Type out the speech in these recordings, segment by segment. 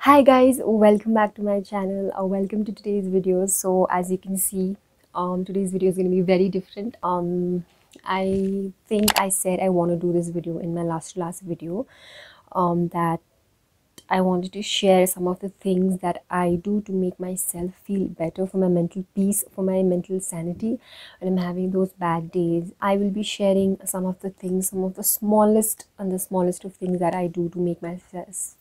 Hi guys, welcome back to my channel, or welcome to today's video. So as you can see, today's video is going to be very different. I think I said I want to do this video in my last video, that I wanted to share some of the things that I do to make myself feel better, for my mental peace, for my mental sanity when I'm having those bad days. I will be sharing some of the things, some of the smallest of things that I do to make myself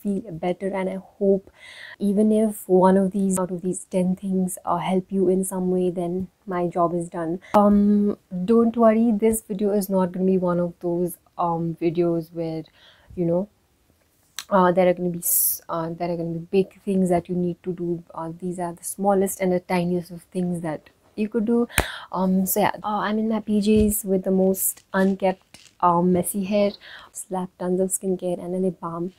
feel better. And I hope even if one of these out of these 10 things help you in some way, then my job is done. Don't worry, this video is not going to be one of those videos where, you know, there are going to be big things that you need to do. These are the smallest and the tiniest of things that you could do. So yeah, I'm in my PJs with the most unkept messy hair, slapped tons of skincare and a lip balm,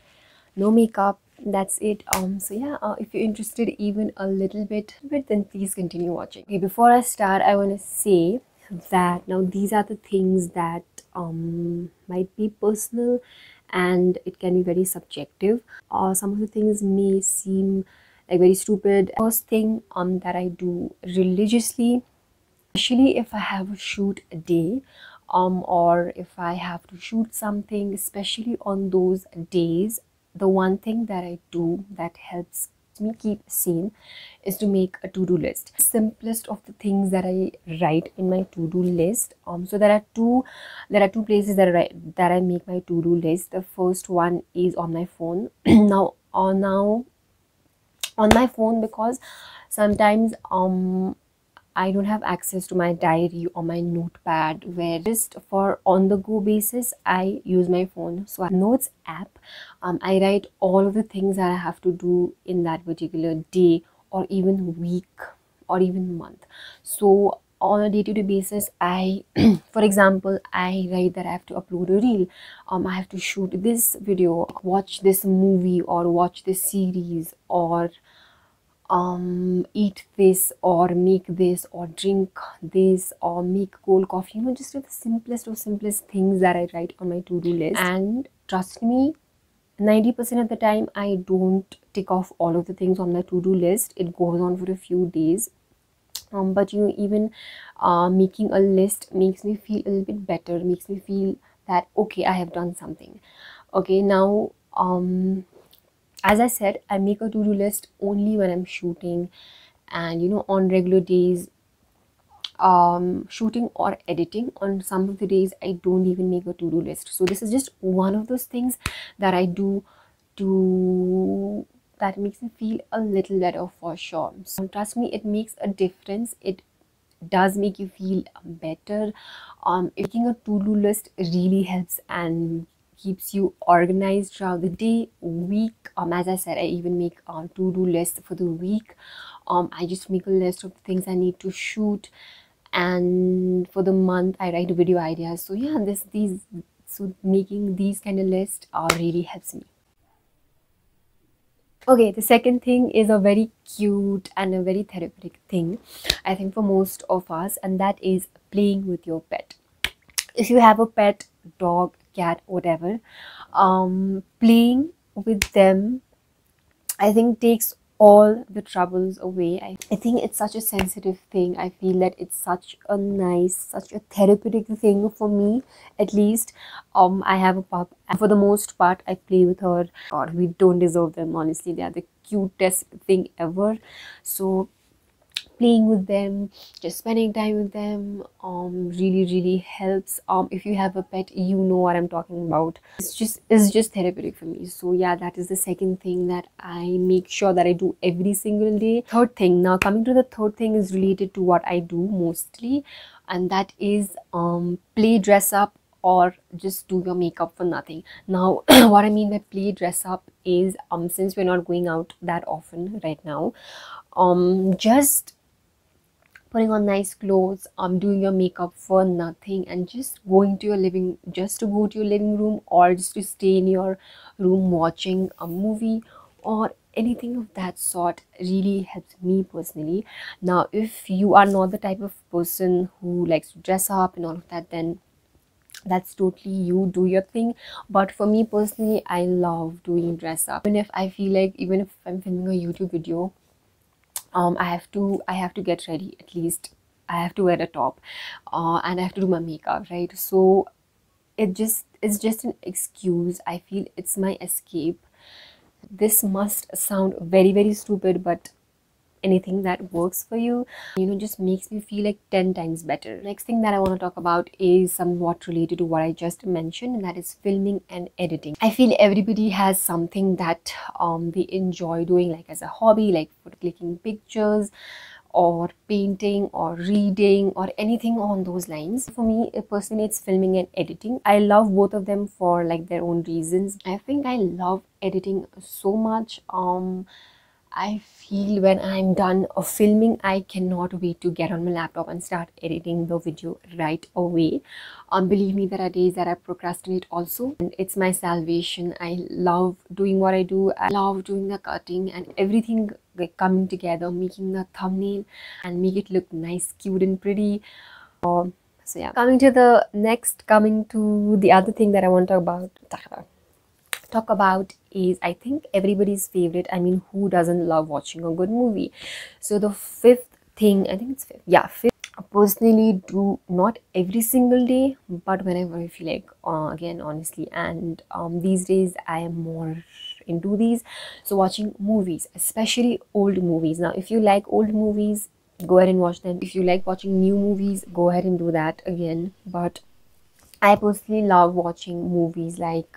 no makeup, that's it. So yeah, if you're interested even a little bit, then please continue watching. Okay, before I start, I want to say that now these are the things that might be personal and it can be very subjective. Some of the things may seem like very stupid. First thing that I do religiously, especially if I have a shoot a day, or if I have to shoot something, especially on those days, the one thing that I do that helps me keep sane is to make a to-do list. Simplest of the things that I write in my to-do list. So there are two places that I make my to-do list. The first one is on my phone. now on my phone, because sometimes I don't have access to my diary or my notepad, where just for on the go basis I use my phone. So I notes app, I write all of the things that I have to do in that particular day or even week or even month. So on a day-to-day basis, I for example, I write that I have to upload a reel, I have to shoot this video, watch this movie or watch this series, or eat this or make this or drink this or make cold coffee. Just the simplest things that I write on my to-do list. And trust me, 90% of the time I don't tick off all of the things on my to-do list. It goes on for a few days, but even making a list makes me feel a little bit better, makes me feel that okay, I have done something. Okay, now as I said, I make a to-do list only when I'm shooting, and on regular days, shooting or editing, on some of the days I don't even make a to-do list. So this is just one of those things that I do that makes me feel a little better, for sure. So trust me, it makes a difference. It does make you feel better. Making a to-do list really helps and keeps you organized throughout the day, week. As I said, I even make a to-do list for the week. I just make a list of the things I need to shoot, and for the month I write video ideas. So yeah, so making these kind of lists really helps me. Okay, the second thing is a very cute and a very therapeutic thing, I think, for most of us, and that is playing with your pet. If you have a pet, dog, cat, whatever, playing with them, I think, takes all the troubles away. I think it's such a sensitive thing. I feel that it's such a therapeutic thing for me, at least. I have a pup, and for the most part I play with her. God, we don't deserve them, honestly. They are the cutest thing ever. So playing with them, just spending time with them, really helps. If you have a pet, you know what I'm talking about. It's just therapeutic for me. So yeah, that is the second thing that I make sure that I do every single day. Third thing, now coming to the third thing, is related to what I do mostly, and that is play dress up or just do your makeup for nothing. Now what I mean by play dress up is, since we're not going out that often right now, just putting on nice clothes, doing your makeup for nothing, and just going to your living room, or just to stay in your room watching a movie or anything of that sort, really helps me personally. Now if you are not the type of person who likes to dress up and all of that, then That's totally you, do your thing. But for me personally, I love doing dress up. Even if I feel like, even if I'm filming a YouTube video, I have to get ready. At least I have to wear a top, and I have to do my makeup, right? So it's just an excuse. I feel it's my escape. This must sound very, very stupid, but anything that works for you, just makes me feel like 10 times better. Next thing that I want to talk about is somewhat related to what I just mentioned, and that is filming and editing. I feel everybody has something that they enjoy doing, like as a hobby, like for clicking pictures or painting or reading or anything on those lines. For me personally, it's filming and editing. I love both of them for like their own reasons. I think I love editing so much. I feel when I'm done of filming, I cannot wait to get on my laptop and start editing the video right away. Believe me, there are days that I procrastinate also, and it's my salvation. I love doing what I do. I love doing the cutting and everything, like coming together, making the thumbnail and make it look nice, cute and pretty. So yeah, coming to the other thing that I want to talk about is, I think, everybody's favorite. I mean, who doesn't love watching a good movie? So the fifth thing, I think it's fifth, yeah, fifth, I personally do not every single day, but whenever I feel like, again, honestly, and these days I am more into these. So watching movies, especially old movies. Now if you like old movies, go ahead and watch them. If you like watching new movies, go ahead and do that again. But I personally love watching movies like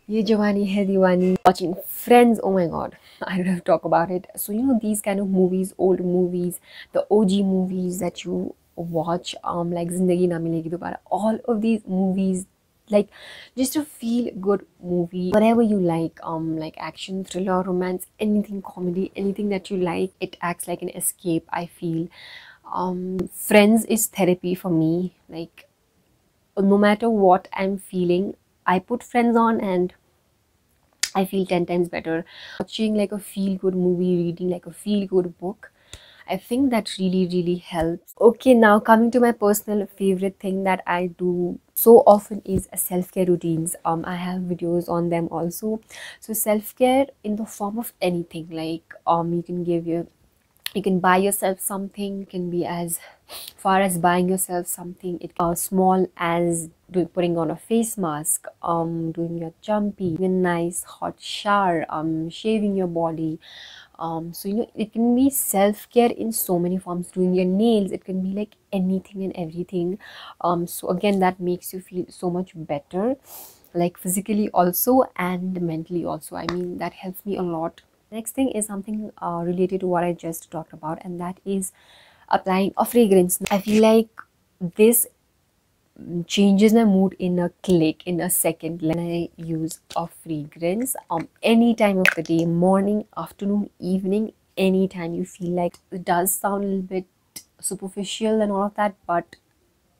Ye Jawani Hai Diwani, watching Friends. Oh my god, I don't have to talk about it. So these kind of movies, old movies, the OG movies that you watch, like Zindagi Na Milegi Dobara, all of these movies, like just a feel good movie, whatever you like action, thriller, romance, anything, comedy, anything that you like, it acts like an escape, I feel. Friends is therapy for me. Like, no matter what I'm feeling, I put Friends on and I feel 10 times better. Watching like a feel good movie, reading like a feel good book, I think that really, really helps. Okay, now coming to my personal favorite thing that I do so often is self-care routines. I have videos on them also. So self-care in the form of anything, like you can buy yourself something. It can be as far as buying yourself something. It can be small as putting on a face mask, doing your jumpy, a nice hot shower, shaving your body. So it can be self-care in so many forms. Doing your nails, it can be like anything and everything. So again, that makes you feel so much better, like physically also and mentally also. I mean, that helps me a lot. Next thing is something related to what I just talked about, and that is applying a fragrance. I feel like this changes my mood in a click, in a second. When I use a fragrance, any time of the day, morning, afternoon, evening, anytime you feel like. It does sound a little bit superficial and all of that, but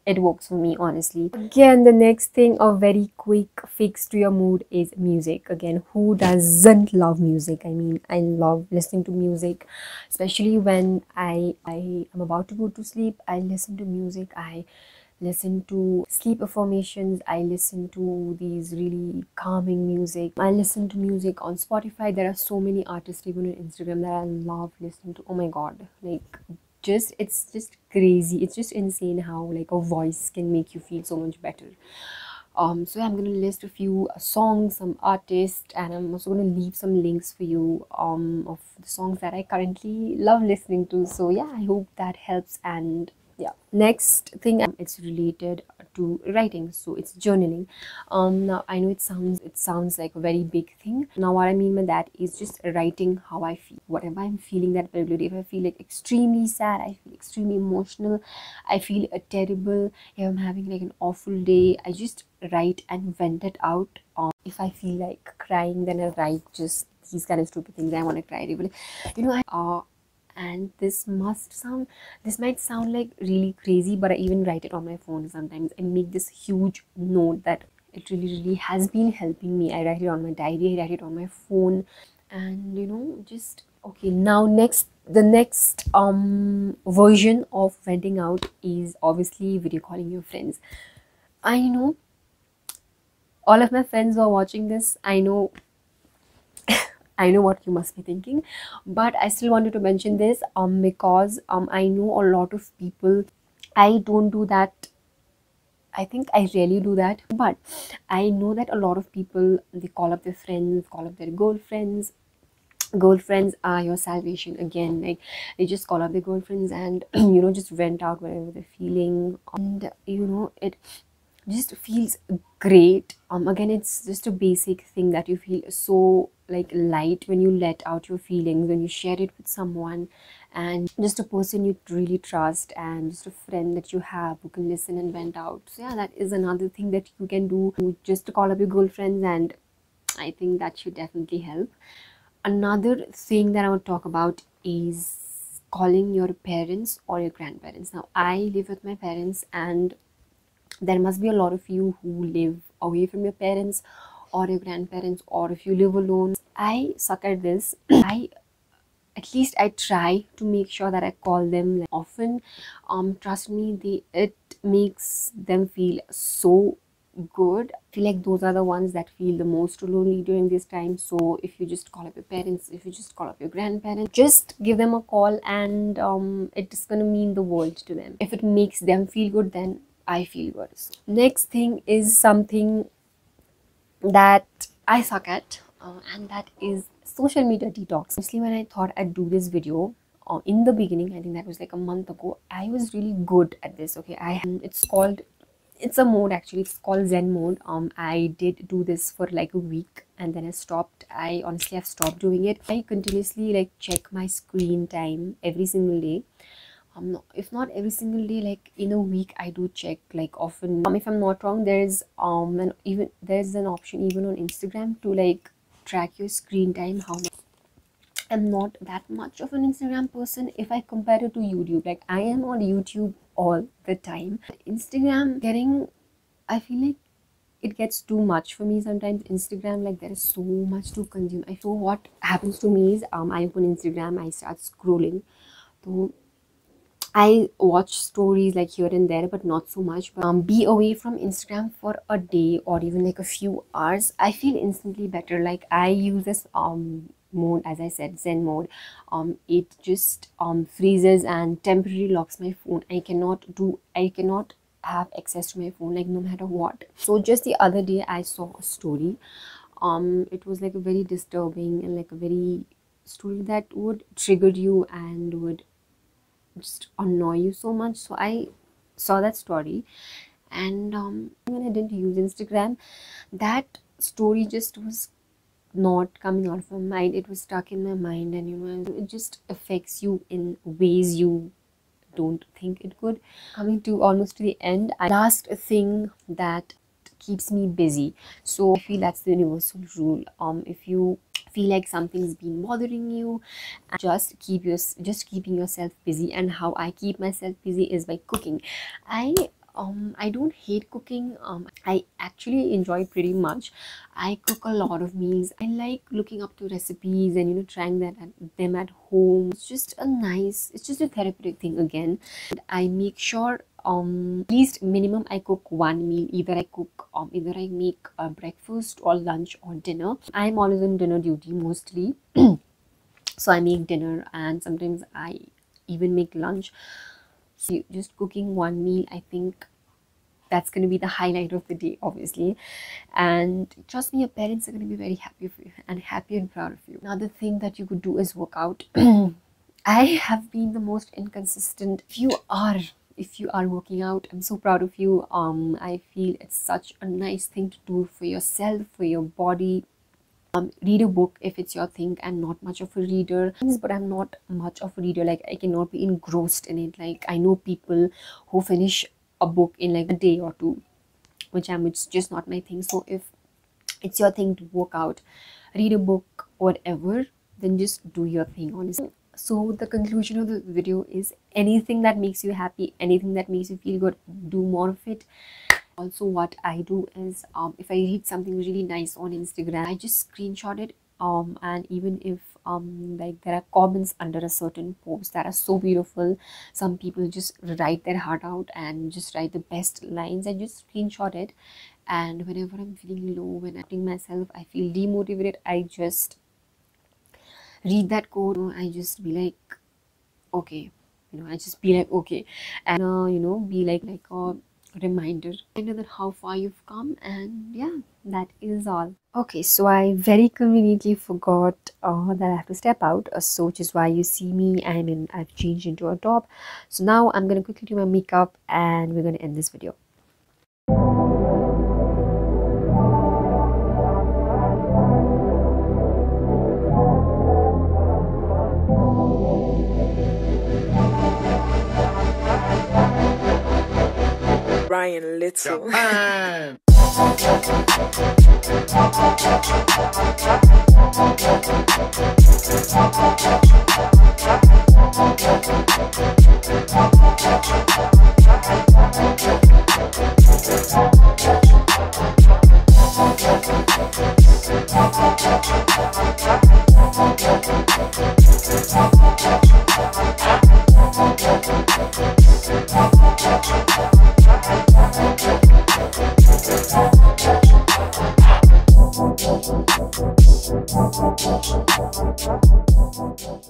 it works for me, honestly. Again, the next thing, a very quick fix to your mood, is music. Again, who doesn't love music? I mean, I love listening to music, especially when I am about to go to sleep. I listen to music. I listen to sleep affirmations. I listen to these really calming music. I listen to music on Spotify. There are so many artists even on Instagram that I love listening to. Oh my god, like, it's just crazy. It's just insane how like a voice can make you feel so much better. So I'm gonna list a few songs, some artists, and I'm also gonna leave some links for you of the songs that I currently love listening to. So yeah, I hope that helps. And yeah, next thing, it's related to writing, so it's journaling. Now I know it sounds like a very big thing. Now what I mean by that is just writing how I feel, whatever I'm feeling that particular day. If I feel like extremely sad, I feel extremely emotional, I feel terrible, if I'm having like an awful day, I just write and vent it out. If I feel like crying, then I write just these kind of stupid things. I want to cry, and this might sound like really crazy, but I even write it on my phone sometimes. I make this huge note that it really, really has been helping me. I write it on my diary, I write it on my phone, and just okay. Now the next version of venting out is obviously video calling your friends. I know all of my friends who are watching this, I know what you must be thinking, but I still wanted to mention this because I know a lot of people. I don't do that. I think I rarely do that, but I know that a lot of people, they call up their friends, call up their girlfriends. Girlfriends are your salvation again. Like, they just call up their girlfriends and just vent out whatever they're feeling, and it just feels great. Again, it's just a basic thing that you feel so like light when you let out your feelings, when you share it with someone, and just a person you really trust, and just a friend that you have who can listen and vent out. So yeah, that is another thing that you can do, just to call up your girlfriends, and I think that should definitely help. Another thing that I want to talk about is calling your parents or your grandparents. Now, I live with my parents, and there must be a lot of you who live away from your parents or your grandparents, or if you live alone. I suck at this. I try to make sure that I call them like often. Trust me, it makes them feel so good. I feel like those are the ones that feel the most lonely during this time. So if you just call up your parents, if you just call up your grandparents, just give them a call, and it's gonna mean the world to them. If it makes them feel good, then I feel good. So next thing is something that I suck at, and that is social media detox. Honestly, when I thought I'd do this video in the beginning, I think that was like a month ago, I was really good at this. Okay, it's a mode actually. It's called Zen mode. I did do this for like a week, and then I stopped. I honestly have stopped doing it. I continuously like check my screen time every single day. If not every single day, like in a week I do check like often. If I'm not wrong, there's an option even on Instagram to like track your screen time, how much. I'm not that much of an Instagram person if I compare it to YouTube. Like, I am on YouTube all the time. Instagram I feel like it gets too much for me sometimes. Instagram, like, there is so much to consume. So what happens to me is I open Instagram, I start scrolling. So I watch stories like here and there, but not so much. But be away from Instagram for a day or even like a few hours, I feel instantly better. Like, I use this mode, as I said, Zen mode. It just freezes and temporarily locks my phone. I cannot have access to my phone, like, no matter what. So just the other day I saw a story. It was like a very disturbing and like a very story that would trigger you and would just annoy you so much. So I saw that story, and when I didn't use Instagram, that story just was not coming out of my mind. It was stuck in my mind, and it just affects you in ways you don't think it could. Coming to almost to the end, last thing that keeps me busy. So I feel that's the universal rule. If you feel like something's been bothering you, just keeping yourself busy. And how I keep myself busy is by cooking. I don't hate cooking. I actually enjoy it pretty much. I cook a lot of meals. I like looking up to recipes and trying them at home. It's just a therapeutic thing again. And I make sure at least minimum I cook one meal. Either I make breakfast or lunch or dinner. I'm always on dinner duty mostly. So I make dinner, and sometimes I even make lunch. So just cooking one meal, I think that's going to be the highlight of the day, obviously. And trust me, your parents are going to be very happy for you and happy and proud of you. Another thing that you could do is work out. I have been the most inconsistent. If you are working out, I'm so proud of you. I feel it's such a nice thing to do for yourself, for your body. Read a book if it's your thing. I'm not much of a reader, but I'm not much of a reader. Like, I cannot be engrossed in it. Like, I know people who finish a book in like a day or two, which it's just not my thing. So if it's your thing to work out, read a book, whatever, then just do your thing, honestly. So the conclusion of the video is, anything that makes you happy, anything that makes you feel good, do more of it. Also, what I do is if I read something really nice on Instagram, I just screenshot it and even if like there are comments under a certain post that are so beautiful, some people just write their heart out and just write the best lines and just screenshot it. And whenever I'm feeling low, when I'm feeling myself, I feel demotivated, I just read that quote. I just be like, okay, I just be like, okay, and be like a reminder that how far you've come. And yeah, that is all. Okay, so I very conveniently forgot that I have to step out, so which is why you see me, I've changed into a top. So now I'm gonna quickly do my makeup and we're gonna end this video. Ryan Little.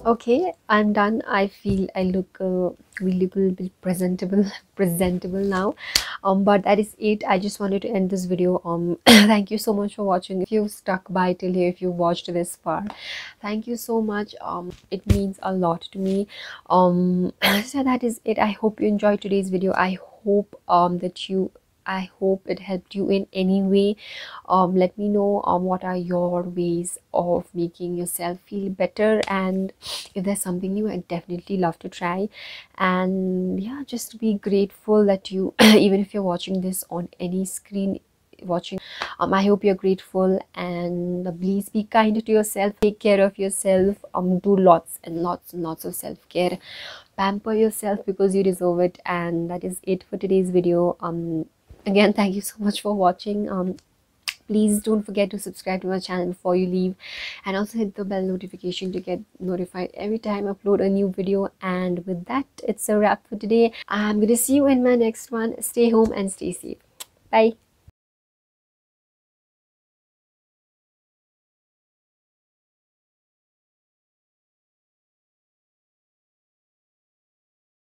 Okay, I'm done. I feel I look really little bit presentable now. But that is it. I just wanted to end this video. Thank you so much for watching. If you stuck by till here, if you watched this far, thank you so much. It means a lot to me. So that is it. I hope you enjoyed today's video. I hope it helped you in any way. Let me know what are your ways of making yourself feel better, and if there's something new, I'd definitely love to try. And yeah, just be grateful that you even if you're watching this on any screen watching, I hope you're grateful. And please be kind to yourself, take care of yourself, do lots and lots of self-care, pamper yourself because you deserve it. And that is it for today's video. Again, thank you so much for watching. Please don't forget to subscribe to my channel before you leave, and also hit the bell notification to get notified every time I upload a new video. And with that, it's a wrap for today. I'm gonna see you in my next one. Stay home and stay safe. Bye.